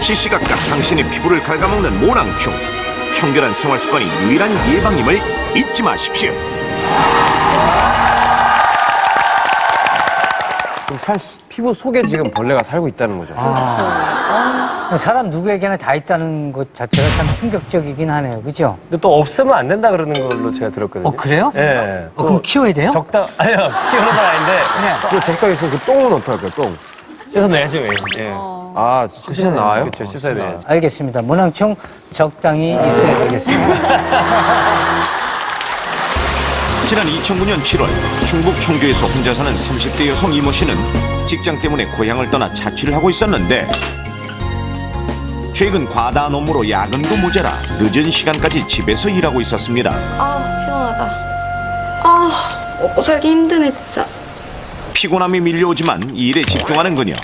시시각각 당신의 피부를 갉아먹는 모낭충. 청결한 생활 습관이 유일한 예방임을 잊지 마십시오. 피부 속에 지금 벌레가 살고 있다는 거죠. 사람 누구에게나 다 있다는 것 자체가 참 충격적이긴 하네요. 그죠? 근데 또 없으면 안 된다 그러는 걸로 제가 들었거든요. 그래요? 예. 그럼 키워야 돼요? 아니요, 키우는 건 아닌데. 네. 그 적당히 있으면 그 똥은 어떡할까요, 똥? 씻어내야죠, 예. 아, 씻어 나와요? 그렇죠, 씻어야 돼야지. 알겠습니다. 모낭충 적당히 있어야 되겠습니다. 지난 2009년 7월 충북 청주에서 혼자 사는 30대 여성 이모 씨는 직장 때문에 고향을 떠나 자취를 하고 있었는데 최근 과다한 업무로 야근도 모자라 늦은 시간까지 집에서 일하고 있었습니다. 피곤하다. 먹고 살기 힘드네 진짜. 피곤함이 밀려오지만 일에 집중하는 그녀.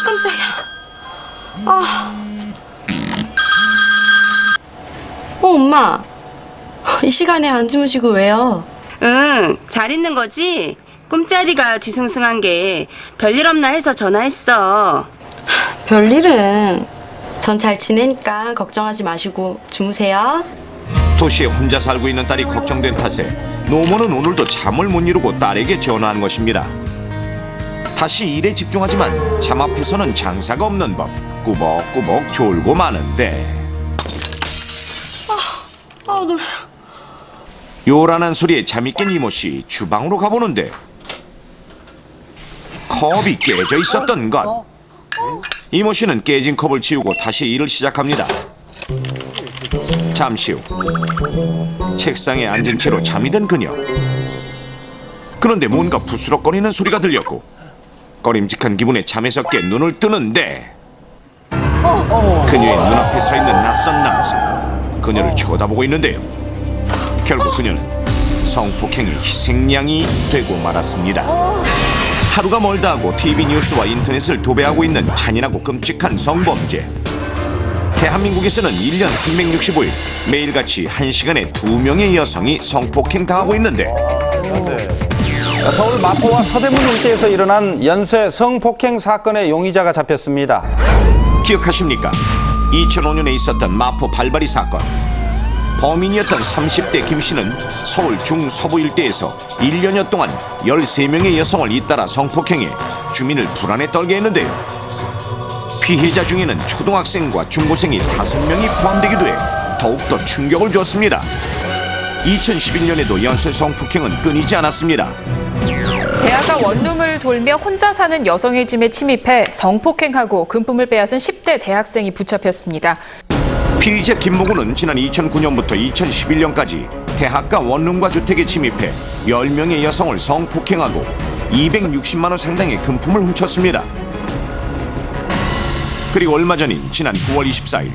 깜짝이야. 엄마. 이 시간에 안 주무시고 왜요? 응, 잘 있는 거지? 꿈자리가 뒤숭숭한 게 별일 없나 해서 전화했어. 별일은 전 잘 지내니까 걱정하지 마시고 주무세요. 도시에 혼자 살고 있는 딸이 걱정된 탓에 노모는 오늘도 잠을 못 이루고 딸에게 전화한 것입니다. 다시 일에 집중하지만 잠 앞에서는 장사가 없는 법. 꾸벅꾸벅 졸고 마는데 놀라. 요란한 소리에 잠이 깬 이모씨 주방으로 가보는데 컵이 깨져 있었던 것. 이모씨는 깨진 컵을 치우고 다시 일을 시작합니다. 잠시 후 책상에 앉은 채로 잠이 든 그녀. 그런데 뭔가 부스럭거리는 소리가 들렸고 꺼림직한 기분에 잠에서 깨 눈을 뜨는데 그녀의 눈앞에 서 있는 낯선 남성. 그녀를 쳐다보고 있는데요. 결국 그녀는 성폭행의 희생양이 되고 말았습니다. 하루가 멀다 하고 TV 뉴스와 인터넷을 도배하고 있는 잔인하고 끔찍한 성범죄. 대한민국에서는 1년 365일 매일같이 1시간에 2명의 여성이 성폭행 당하고 있는데 서울 마포와 서대문 일대에서 일어난 연쇄 성폭행 사건의 용의자가 잡혔습니다. 기억하십니까? 2005년에 있었던 마포 발바리 사건. 범인이었던 30대 김 씨는 서울 중서부 일대에서 1년여 동안 13명의 여성을 잇따라 성폭행해 주민을 불안에 떨게 했는데요. 피해자 중에는 초등학생과 중고생이 5명이 포함되기도 해 더욱더 충격을 줬습니다. 2011년에도 연쇄 성폭행은 끊이지 않았습니다. 대학가 원룸을 돌며 혼자 사는 여성의 집에 침입해 성폭행하고 금품을 빼앗은 10대 대학생이 붙잡혔습니다. 피의자 김모군은 지난 2009년부터 2011년까지 대학가 원룸과 주택에 침입해 10명의 여성을 성폭행하고 260만 원 상당의 금품을 훔쳤습니다. 그리고 얼마 전인 지난 9월 24일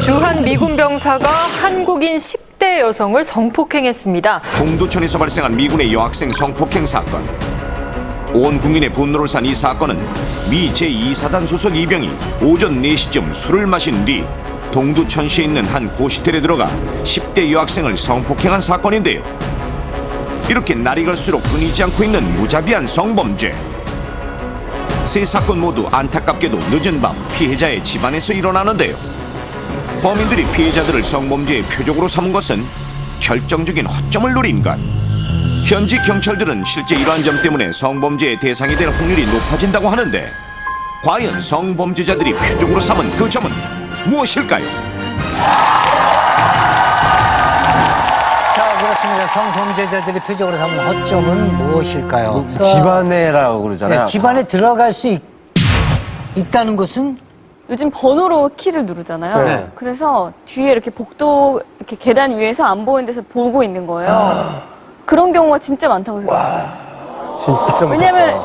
주한 미군 병사가 한국인 10대 여성을 성폭행했습니다. 동두천에서 발생한 미군의 여학생 성폭행 사건. 온 국민의 분노를 산 이 사건은 미 제2사단 소속 이병이 오전 4시쯤 술을 마신 뒤 동두천시에 있는 한 고시텔에 들어가 10대 여학생을 성폭행한 사건인데요. 이렇게 날이 갈수록 끊이지 않고 있는 무자비한 성범죄. 세 사건 모두 안타깝게도 늦은 밤 피해자의 집안에서 일어나는데요. 범인들이 피해자들을 성범죄의 표적으로 삼은 것은 결정적인 허점을 노린 것. 현지 경찰들은 실제 이러한 점 때문에 성범죄의 대상이 될 확률이 높아진다고 하는데 과연 성범죄자들이 표적으로 삼은 그 점은 무엇일까요? 자, 그렇습니다. 성범죄자들이 표적으로 삼는 허점은 무엇일까요? 집안에라고 그러잖아요. 집안에 들어갈 수 있다는 것은 요즘 번호로 키를 누르잖아요. 네. 그래서 뒤에 이렇게 복도 이렇게 계단 위에서 안 보이는 데서 보고 있는 거예요. 그런 경우가 진짜 많다고 생각해요. 진짜 무섭다. 왜냐면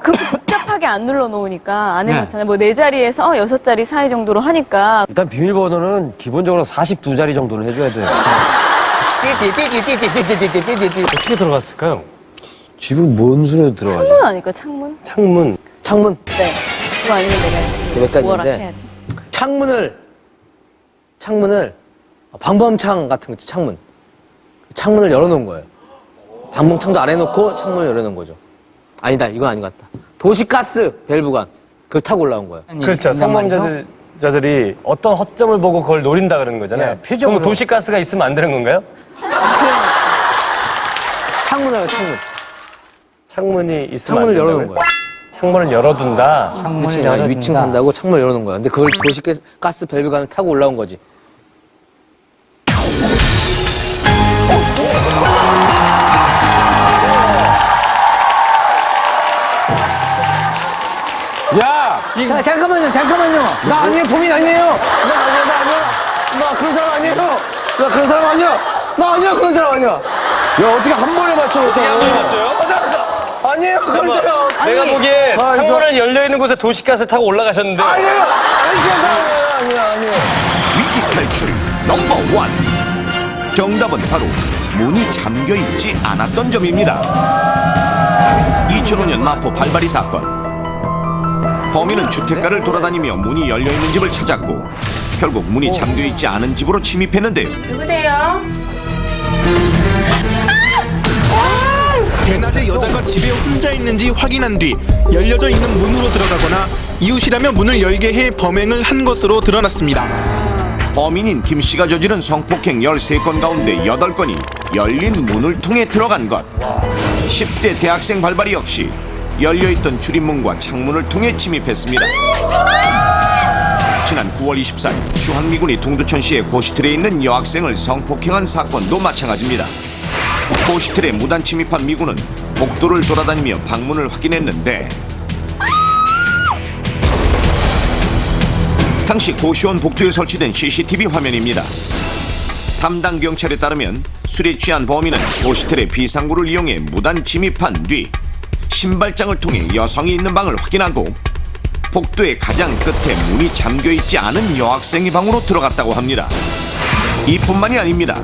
그렇게 복잡하게 안 눌러놓으니까 안 해놓잖아요. 뭐 4자리에서 6자리 사이 정도로 하니까. 일단 비밀번호는 기본적으로 42자리 정도는 해줘야 돼요. 어떻게 들어갔을까요? 집은 뭔 수로 들어가죠? 창문 아닐까, 창문? 창문. 창문 네. 그거 아니면 내가 여기까지 뭐라 있는데 해야지. 창문을 방범창 같은 거 있죠, 창문을 열어놓은 거예요. 방범창도 안 해놓고 창문을 열어놓은 거죠. 아니다, 이건 아닌 것 같다. 도시가스 밸브관 그걸 타고 올라온 거예요. 그렇죠. 성범죄자들이 어떤 허점을 보고 그걸 노린다 그러는 거잖아요. 네, 표정으로. 그럼 도시가스가 있으면 안 되는 건가요? 창문이에요, 창문. 창문이 있으면 창문을 안 열어놓은 된다고요? 거예요. 창문을 열어둔다. 창문을 그치, 열어준다. 위층 산다고 창문을 열어놓은 거야. 근데 그걸 도시가스 밸브관을 타고 올라온 거지. 야! 자, 잠깐만요. 나 아니에요, 범인 아니에요. 나 아니야. 나 그런 사람 아니에요. 나 그런 사람 아니야. 나 아니야, 그런 사람 아니야. 야, 어떻게 한 번에 맞춰? 어떻게 한 번에 맞춰요? 아니에요, 그런 잠깐만, 사람. 내가 보기에 창문을 열려있는 곳에 도시가스 타고 올라가셨는데. 아니에요. 아니에요. 위기 탈출 넘버 원. 정답은 바로 문이 잠겨 있지 않았던 점입니다. 2005년 마포 발바리 사건. 범인은 주택가를 돌아다니며 문이 열려 있는 집을 찾았고 결국 문이 잠겨 있지 않은 집으로 침입했는데요. 누구세요? 대낮에 여자가 집에 혼자 있는지 확인한 뒤 열려져 있는 문으로 들어가거나 이웃이라며 문을 열게 해 범행을 한 것으로 드러났습니다. 범인인 김 씨가 저지른 성폭행 13건 가운데 8건이 열린 문을 통해 들어간 것. 10대 대학생 발발이 역시 열려있던 출입문과 창문을 통해 침입했습니다. 지난 9월 24일 중앙미군이 동두천시의 고시텔에 있는 여학생을 성폭행한 사건도 마찬가지입니다. 고시텔에 무단 침입한 미군은 복도를 돌아다니며 방문을 확인했는데 당시 고시원 복도에 설치된 CCTV 화면입니다. 담당 경찰에 따르면 술에 취한 범인은 고시텔의 비상구를 이용해 무단 침입한 뒤 신발장을 통해 여성이 있는 방을 확인하고 복도의 가장 끝에 문이 잠겨있지 않은 여학생의 방으로 들어갔다고 합니다. 이뿐만이 아닙니다.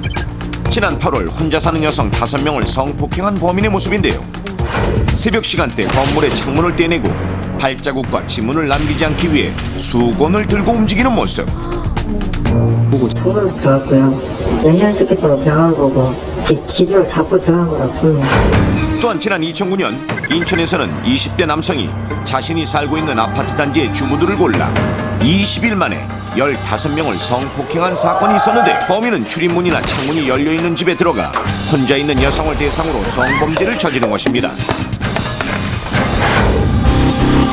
지난 8월 혼자 사는 여성 5명을 성폭행한 범인의 모습인데요. 새벽 시간대 건물의 창문을 떼내고 발자국과 지문을 남기지 않기 위해 수건을 들고 움직이는 모습. 창문을 들어갔고요. 열려있었겠다고 들어간 거고 기준을 잡고 들어간 건 없습니다. 또한 지난 2009년 인천에서는 20대 남성이 자신이 살고 있는 아파트 단지의 주부들을 골라 20일 만에 15명을 성폭행한 사건이 있었는데 범인은 출입문이나 창문이 열려있는 집에 들어가 혼자 있는 여성을 대상으로 성범죄를 저지른 것입니다.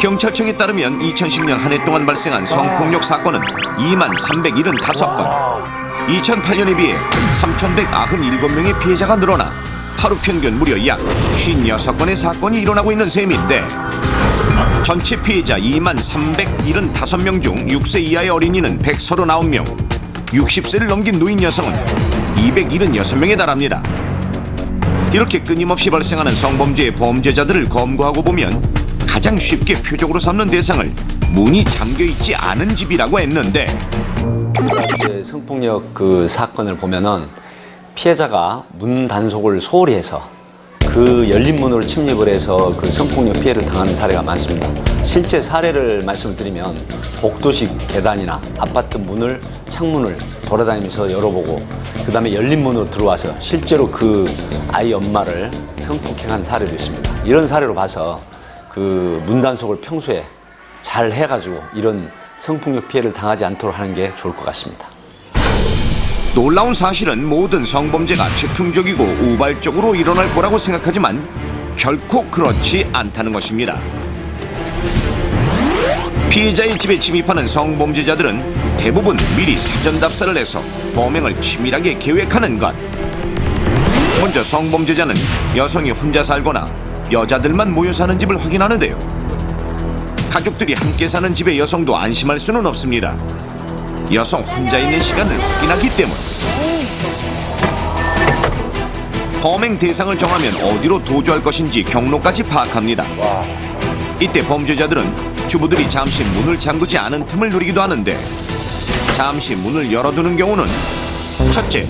경찰청에 따르면 2010년 한 해 동안 발생한 성폭력 사건은 23,375건, 2008년에 비해 3,197명의 피해자가 늘어나 하루 평균 무려 약 56건의 사건이 일어나고 있는 셈인데 전체 피해자 23,375명 중 6세 이하의 어린이는 139명, 60세를 넘긴 노인 여성은 276명에 달합니다. 이렇게 끊임없이 발생하는 성범죄의 범죄자들을 검거하고 보면 가장 쉽게 표적으로 삼는 대상을 문이 잠겨있지 않은 집이라고 했는데 성폭력 그 사건을 보면은 피해자가 문 단속을 소홀히 해서 그 열린 문으로 침입을 해서 그 성폭력 피해를 당하는 사례가 많습니다. 실제 사례를 말씀드리면 복도식 계단이나 아파트 문을 창문을 돌아다니면서 열어보고 그 다음에 열린 문으로 들어와서 실제로 그 아이 엄마를 성폭행한 사례도 있습니다. 이런 사례로 봐서 그 문 단속을 평소에 잘 해가지고 이런 성폭력 피해를 당하지 않도록 하는 게 좋을 것 같습니다. 놀라운 사실은 모든 성범죄가 즉흥적이고 우발적으로 일어날 거라고 생각하지만 결코 그렇지 않다는 것입니다. 피해자의 집에 침입하는 성범죄자들은 대부분 미리 사전 답사를 해서 범행을 치밀하게 계획하는 것. 먼저 성범죄자는 여성이 혼자 살거나 여자들만 모여 사는 집을 확인하는데요. 가족들이 함께 사는 집의 여성도 안심할 수는 없습니다. 여성 혼자 있는 시간을 확인하기 때문. 범행 대상을 정하면 어디로 도주할 것인지 경로까지 파악합니다. 이때 범죄자들은 주부들이 잠시 문을 잠그지 않은 틈을 노리기도 하는데 잠시 문을 열어두는 경우는 첫째,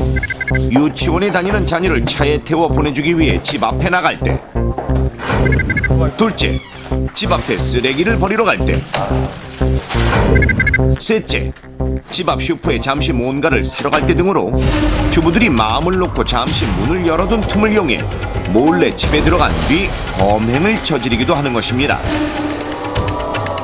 유치원에 다니는 자녀를 차에 태워 보내주기 위해 집 앞에 나갈 때, 둘째, 집 앞에 쓰레기를 버리러 갈 때, 셋째, 집 앞 슈퍼에 잠시 뭔가를 사러 갈 때 등으로 주부들이 마음을 놓고 잠시 문을 열어둔 틈을 이용해 몰래 집에 들어간 뒤 범행을 저지르기도 하는 것입니다.